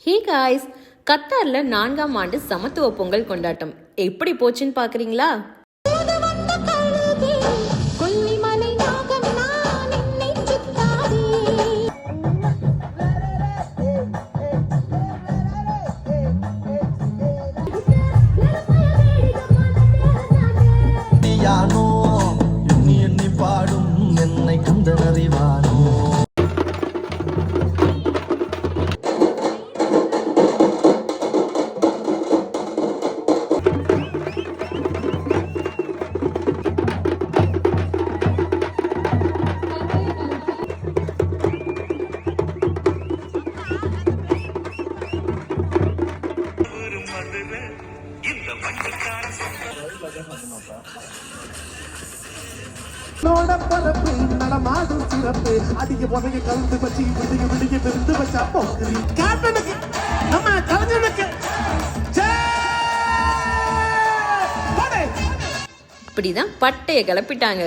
Hey guys, கத்தார்ல 4ஆம் ஆண்டு சமத்துவ பொங்கல் கொண்டாட்டம் எப்படி போச்சுன்னு பாக்குறீங்களா? பாடும் என்னை கந்தன் அறிவானோ. பரப்பு நடமாடும் சிறப்பு அதிக புதைய கலந்து வச்சு விடிய விடிய விருந்து வச்சா போக்குறி கேப்டனுக்கு நம்ம கலைஞனுக்கு இப்படிதான் பட்டைய கிளப்பிட்டாங்க.